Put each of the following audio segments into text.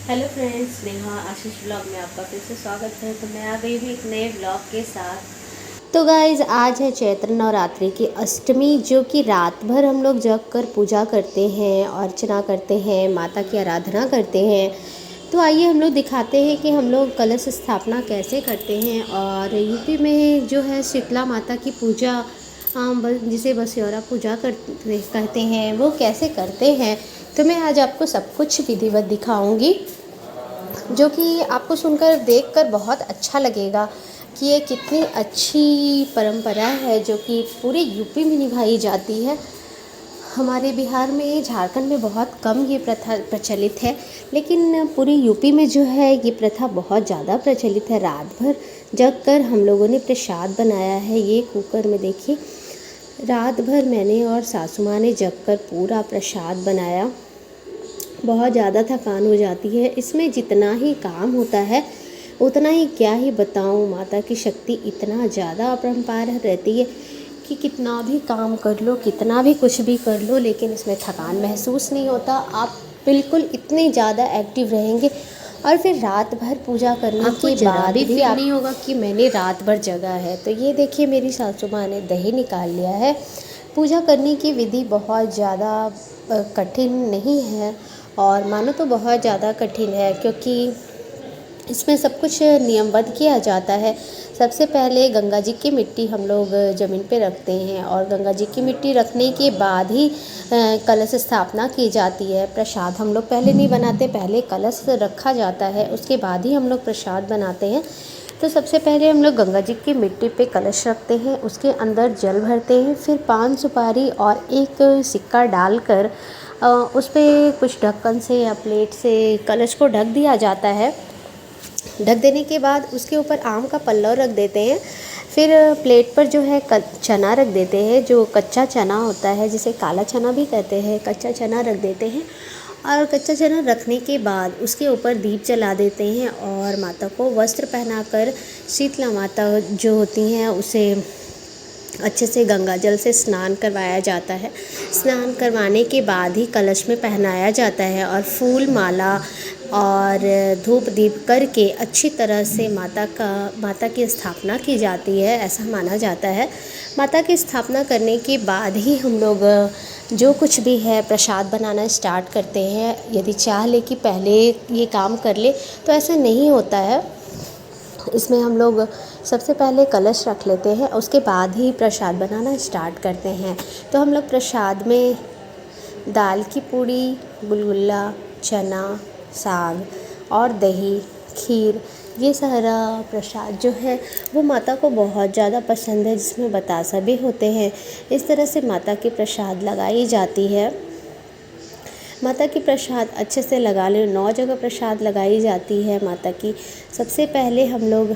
Hello friends, Neha आशीष blog में आपका फिर से स्वागत है। तो मैं आ गई हूँ एक नए ब्लॉग के साथ। तो गाइज़, आज है चैत्र नवरात्रि की अष्टमी, जो कि रात भर हम लोग जग कर पूजा करते हैं, अर्चना करते हैं, माता की आराधना करते हैं। तो आइए हम लोग दिखाते हैं कि हम लोग कलश स्थापना कैसे करते हैं। और यूपी में जो है शीतला माता की पूजा, जिसे बसियौरा पूजा कहते हैं, वो कैसे करते हैं। तो मैं आज आपको सब कुछ विधिवत दिखाऊंगी, जो कि आपको सुनकर देखकर बहुत अच्छा लगेगा कि ये कितनी अच्छी परंपरा है जो कि पूरे यूपी में निभाई जाती है। हमारे बिहार में, झारखंड में बहुत कम ये प्रथा प्रचलित है, लेकिन पूरी यूपी में जो है ये प्रथा बहुत ज़्यादा प्रचलित है। रात भर जग कर हम लोगों ने प्रसाद बनाया है। ये कुकर में देखिए, रात भर मैंने और सासू माँ ने जग कर पूरा प्रसाद बनाया। बहुत ज़्यादा थकान हो जाती है इसमें, जितना ही काम होता है उतना ही क्या ही बताऊँ। माता की शक्ति इतना ज़्यादा अपरंपार रहती है कि कितना भी काम कर लो, कितना भी कुछ भी कर लो, लेकिन इसमें थकान महसूस नहीं होता। आप बिल्कुल इतने ज़्यादा एक्टिव रहेंगे। और फिर रात भर पूजा करने के बाद भी फील नहीं होगा कि मैंने रात भर जगा है। तो ये देखिए, मेरी सासू माँ ने दही निकाल लिया है। पूजा करने की विधि बहुत ज़्यादा कठिन नहीं है, और मानो तो बहुत ज़्यादा कठिन है, क्योंकि इसमें सब कुछ नियमबद्ध किया जाता है। सबसे पहले गंगा जी की मिट्टी हम लोग ज़मीन पे रखते हैं, और गंगा जी की मिट्टी रखने के बाद ही कलश स्थापना की जाती है। प्रसाद हम लोग पहले नहीं बनाते, पहले कलश रखा जाता है, उसके बाद ही हम लोग प्रसाद बनाते हैं। तो सबसे पहले हम लोग गंगा जी की मिट्टी पे कलश रखते हैं, उसके अंदर जल भरते हैं, फिर पान सुपारी और एक सिक्का डालकर उस पर कुछ ढक्कन से या प्लेट से कलश को ढक दिया जाता है। ढक देने के बाद उसके ऊपर आम का पल्लव रख देते हैं। फिर प्लेट पर जो है चना रख देते हैं, जो कच्चा चना होता है, जिसे काला चना भी कहते हैं, कच्चा चना रख देते हैं। और कच्चा चना रखने के बाद उसके ऊपर दीप जला देते हैं, और माता को वस्त्र पहनाकर शीतला माता जो होती हैं उसे अच्छे से गंगा जल से स्नान करवाया जाता है। स्नान करवाने के बाद ही कलश में पहनाया जाता है, और फूल माला और धूप दीप करके अच्छी तरह से माता की स्थापना की जाती है, ऐसा माना जाता है। माता की स्थापना करने के बाद ही हम लोग जो कुछ भी है प्रसाद बनाना स्टार्ट करते हैं। यदि चाह ले कि पहले ये काम कर ले, तो ऐसा नहीं होता है। इसमें हम लोग सबसे पहले कलश रख लेते हैं, उसके बाद ही प्रसाद बनाना स्टार्ट करते हैं। तो हम लोग प्रसाद में दाल की पूड़ी, गुलगुला, चना, साग और दही, खीर, ये सारा प्रसाद जो है वो माता को बहुत ज़्यादा पसंद है, जिसमें बतासा भी होते हैं। इस तरह से माता की प्रसाद लगाई जाती है। माता की प्रसाद अच्छे से लगा ले, 9 जगह प्रसाद लगाई जाती है माता की। सबसे पहले हम लोग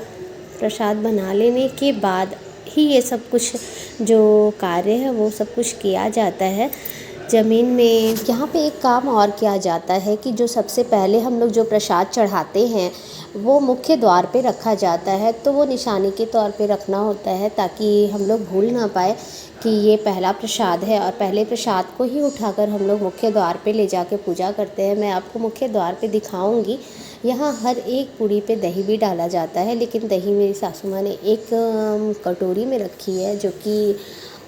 प्रसाद बना लेने के बाद ही ये सब कुछ जो कार्य है वो सब कुछ किया जाता है। ज़मीन में यहाँ पे एक काम और किया जाता है कि जो सबसे पहले हम लोग जो प्रसाद चढ़ाते हैं वो मुख्य द्वार पे रखा जाता है। तो वो निशानी के तौर पे रखना होता है, ताकि हम लोग भूल ना पाए कि ये पहला प्रसाद है, और पहले प्रसाद को ही उठाकर हम लोग मुख्य द्वार पे ले जाके पूजा करते हैं। मैं आपको मुख्य द्वार पे दिखाऊंगी। यहाँ हर एक पूड़ी पे दही भी डाला जाता है, लेकिन दही मेरी सासू माँ ने एक कटोरी में रखी है, जो कि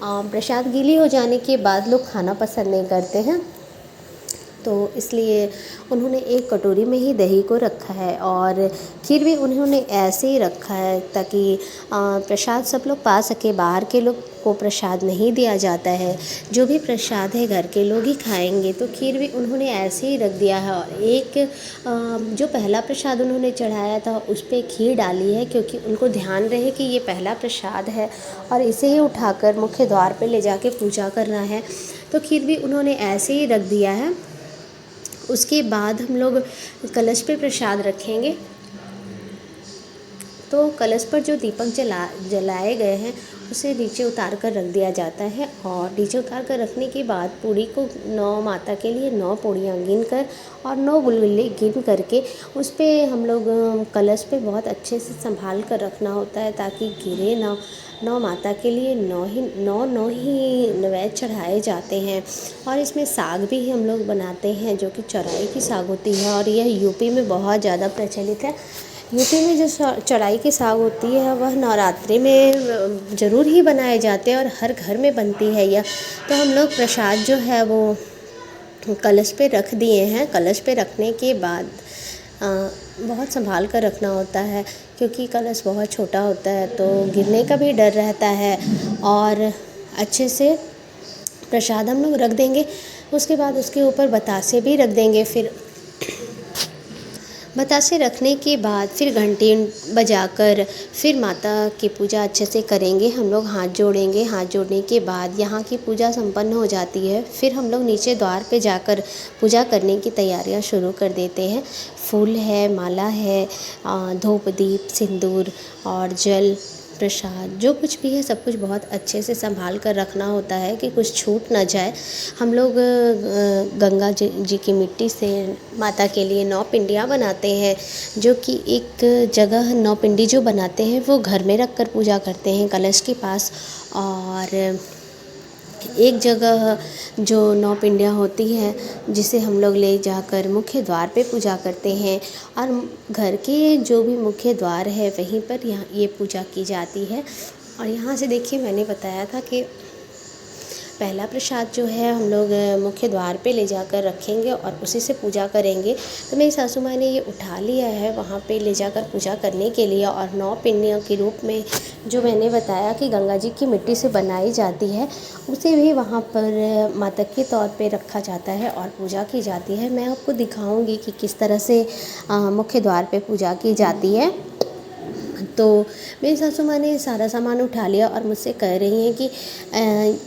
प्रसाद गीली हो जाने के बाद लोग खाना पसंद नहीं करते हैं, तो इसलिए उन्होंने एक कटोरी में ही दही को रखा है। और खीर भी उन्होंने ऐसे ही रखा है ताकि प्रसाद सब लोग पा सके। बाहर के लोग को प्रसाद नहीं दिया जाता है, जो भी प्रसाद है घर के लोग ही खाएंगे। तो खीर भी उन्होंने ऐसे ही रख दिया है, और एक जो पहला प्रसाद उन्होंने चढ़ाया था उस पर खीर डाली है, क्योंकि उनको ध्यान रहे कि ये पहला प्रसाद है और इसे ही उठाकर मुख्य द्वार पे ले जाके पूजा करना है। तो खीर भी उन्होंने ऐसे ही रख दिया है। उसके बाद हम लोग कलश पे प्रसाद रखेंगे। तो कलश पर जो दीपक जलाए गए हैं उसे नीचे उतार कर रख दिया जाता है। और नीचे उतार कर रखने के बाद पूड़ी को 9 माता के लिए 9 पूड़ियाँ गिन कर और 9 गुलगुले गिन करके उस पे हम लोग कलश पे बहुत अच्छे से संभाल कर रखना होता है ताकि गिरे ना। 9 माता के लिए 9 ही नैवेद्य चढ़ाए जाते हैं। और इसमें साग भी हम लोग बनाते हैं जो कि चौराई की साग होती है, और यह यूपी में बहुत ज़्यादा प्रचलित है। यूपी में जो चौराई की साग होती है वह नवरात्रि में ज़रूर ही बनाए जाते हैं और हर घर में बनती है यह। तो हम लोग प्रसाद जो है वो कलश पे रख दिए हैं। कलश पे रखने के बाद बहुत संभाल कर रखना होता है क्योंकि कलश बहुत छोटा होता है तो गिरने का भी डर रहता है। और अच्छे से प्रसाद हम लोग रख देंगे। उसके बाद उसके ऊपर बतासे भी रख देंगे। फिर बतासे रखने के बाद फिर घंटी बजाकर फिर माता की पूजा अच्छे से करेंगे। हम लोग हाथ जोड़ेंगे। हाथ जोड़ने के बाद यहाँ की पूजा संपन्न हो जाती है। फिर हम लोग नीचे द्वार पे जाकर पूजा करने की तैयारियाँ शुरू कर देते हैं। फूल है, माला है, धूप दीप सिंदूर और जल प्रसाद जो कुछ भी है सब कुछ बहुत अच्छे से संभाल कर रखना होता है कि कुछ छूट ना जाए। हम लोग गंगा जी की मिट्टी से माता के लिए 9 पिंडियाँ बनाते हैं, जो कि एक जगह 9 पिंडी जो बनाते हैं वो घर में रख कर पूजा करते हैं कलश के पास। और एक जगह जो 9 पिंडियाँ होती हैं जिसे हम लोग ले जाकर मुख्य द्वार पे पूजा करते हैं। और घर के जो भी मुख्य द्वार है वहीं पर यहाँ ये पूजा की जाती है। और यहाँ से देखिए मैंने बताया था कि पहला प्रसाद जो है हम लोग मुख्य द्वार पे ले जाकर रखेंगे और उसी से पूजा करेंगे। तो मेरी सासू माँ ने ये उठा लिया है वहाँ पे ले जाकर पूजा करने के लिए। और 9 पिंडियों के रूप में जो मैंने बताया कि गंगा जी की मिट्टी से बनाई जाती है उसे भी वहाँ पर माता के तौर पे रखा जाता है और पूजा की जाती है। मैं आपको दिखाऊंगी कि किस तरह से मुख्य द्वार पे पूजा की जाती है। तो मेरी सासू माँ ने सारा सामान उठा लिया और मुझसे कह रही हैं कि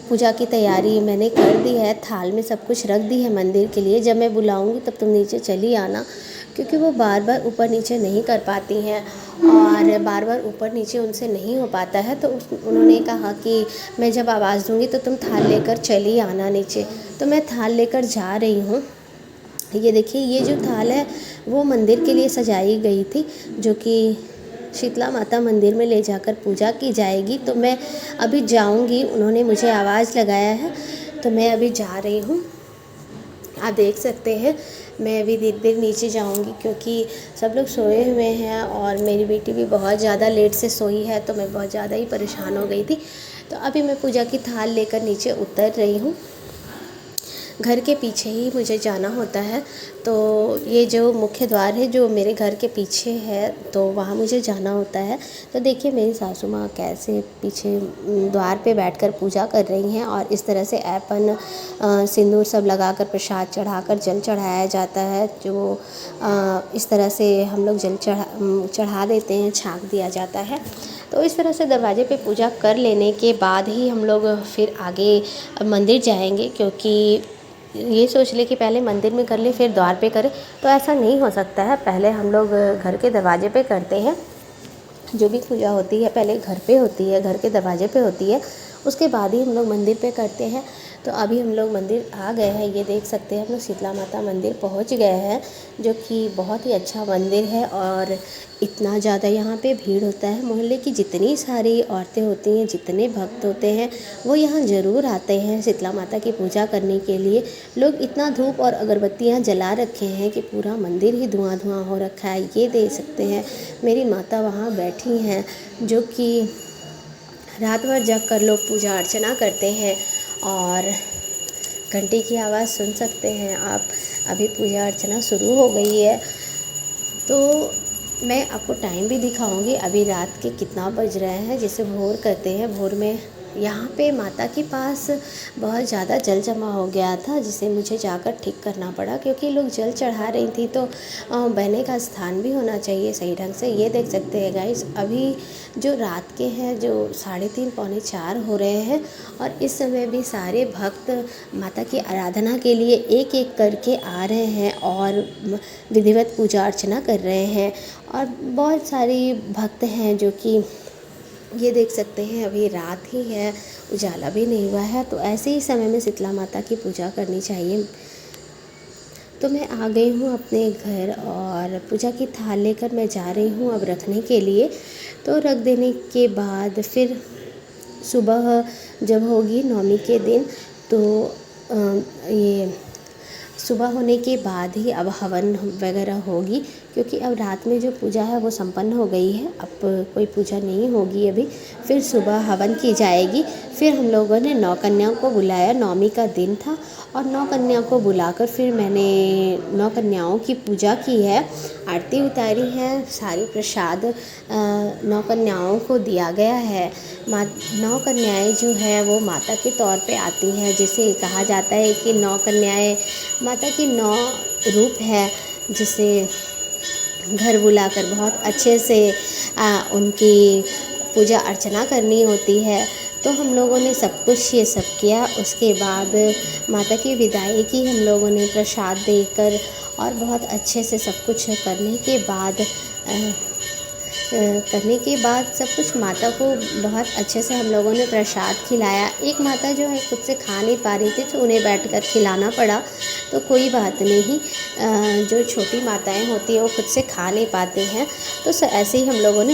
पूजा की तैयारी मैंने कर दी है, थाल में सब कुछ रख दी है मंदिर के लिए, जब मैं बुलाऊंगी तब तुम नीचे चली आना। क्योंकि वो बार बार ऊपर नीचे नहीं कर पाती हैं और बार बार ऊपर नीचे उनसे नहीं हो पाता है। तो उन्होंने कहा कि मैं जब आवाज़ दूंगी तो तुम थाल लेकर चली आना नीचे। तो मैं थाल लेकर जा रही हूँ। ये देखिए ये जो थाल है वो मंदिर के लिए सजाई गई थी, जो कि शीतला माता मंदिर में ले जाकर पूजा की जाएगी। तो मैं अभी जाऊंगी, उन्होंने मुझे आवाज़ लगाया है तो मैं अभी जा रही हूँ। आप देख सकते हैं मैं अभी धीरे धीरे नीचे जाऊंगी क्योंकि सब लोग सोए हुए हैं और मेरी बेटी भी बहुत ज़्यादा लेट से सोई है तो मैं बहुत ज़्यादा ही परेशान हो गई थी। तो अभी मैं पूजा की थाल लेकर नीचे उतर रही हूँ। घर के पीछे ही मुझे जाना होता है, तो ये जो मुख्य द्वार है जो मेरे घर के पीछे है तो वहाँ मुझे जाना होता है। तो देखिए मेरी सासू माँ कैसे पीछे द्वार पे बैठकर पूजा कर रही हैं और इस तरह से ऐपन सिंदूर सब लगाकर प्रसाद चढ़ाकर जल चढ़ाया जाता है। जो इस तरह से हम लोग जल चढ़ा देते हैं, छाँक दिया जाता है। तो इस तरह से दरवाजे पे पूजा कर लेने के बाद ही हम लोग फिर आगे मंदिर जाएंगे, क्योंकि ये सोच ले कि पहले मंदिर में कर ले फिर द्वार पे करें, तो ऐसा नहीं हो सकता है। पहले हम लोग घर के दरवाजे पे करते हैं। जो भी पूजा होती है पहले घर पे होती है, घर के दरवाजे पे होती है, उसके बाद ही हम लोग मंदिर पे करते हैं। तो अभी हम लोग मंदिर आ गए हैं, ये देख सकते हैं हम लोग शीतला माता मंदिर पहुंच गए हैं, जो कि बहुत ही अच्छा मंदिर है। और इतना ज़्यादा यहाँ पे भीड़ होता है, मोहल्ले की जितनी सारी औरतें होती हैं, जितने भक्त होते हैं वो यहाँ ज़रूर आते हैं शीतला माता की पूजा करने के लिए। लोग इतना धूप और अगरबत्तियाँ जला रखे हैं कि पूरा मंदिर ही धुआं धुआं हो रखा है। ये देख सकते हैं मेरी माता वहाँ बैठी हैं, जो कि रात भर जग कर लोग पूजा अर्चना करते हैं। और घंटी की आवाज़ सुन सकते हैं आप, अभी पूजा अर्चना शुरू हो गई है। तो मैं आपको टाइम भी दिखाऊंगी अभी रात के कितना बज रहे हैं, जिसे भोर कहते हैं। भोर में यहाँ पे माता के पास बहुत ज़्यादा जल जमा हो गया था, जिसे मुझे जाकर ठीक करना पड़ा, क्योंकि लोग जल चढ़ा रही थी तो बहने का स्थान भी होना चाहिए सही ढंग से। ये देख सकते हैं गाइस, अभी जो रात के हैं जो 3:30 पौने 4 हो रहे हैं और इस समय भी सारे भक्त माता की आराधना के लिए एक एक करके आ रहे हैं और विधिवत पूजा अर्चना कर रहे हैं। और बहुत सारी भक्त हैं जो कि ये देख सकते हैं अभी रात ही है, उजाला भी नहीं हुआ है, तो ऐसे ही समय में शीतला माता की पूजा करनी चाहिए। तो मैं आ गई हूँ अपने घर और पूजा की थाल लेकर मैं जा रही हूँ अब रखने के लिए। तो रख देने के बाद फिर सुबह जब होगी नवमी के दिन, तो ये सुबह होने के बाद ही अब हवन वगैरह होगी, क्योंकि अब रात में जो पूजा है वो संपन्न हो गई है, अब कोई पूजा नहीं होगी अभी। फिर सुबह हवन की जाएगी। फिर हम लोगों ने 9 कन्याओं को बुलाया, नवमी का दिन था, और 9 कन्याओं को बुलाकर फिर मैंने 9 कन्याओं की पूजा की है, आरती उतारी है, सारी प्रसाद 9 कन्याओं को दिया गया है। 9 कन्याएँ जो है वो माता के तौर पे आती हैं, जिसे कहा जाता है कि 9 कन्याएँ माता की 9 रूप है, जिसे घर बुलाकर बहुत अच्छे से उनकी पूजा अर्चना करनी होती है। तो हम लोगों ने सब कुछ ये सब किया। उसके बाद माता की विदाई की हम लोगों ने प्रसाद देकर, और बहुत अच्छे से सब कुछ करने के बाद सब कुछ माता को बहुत अच्छे से हम लोगों ने प्रसाद खिलाया। एक माता जो है खुद से खा नहीं पा रही थी, तो उन्हें बैठकर खिलाना पड़ा, तो कोई बात नहीं। जो छोटी माताएं होती हैं वो खुद से खा नहीं पाती हैं, तो ऐसे ही हम लोगों ने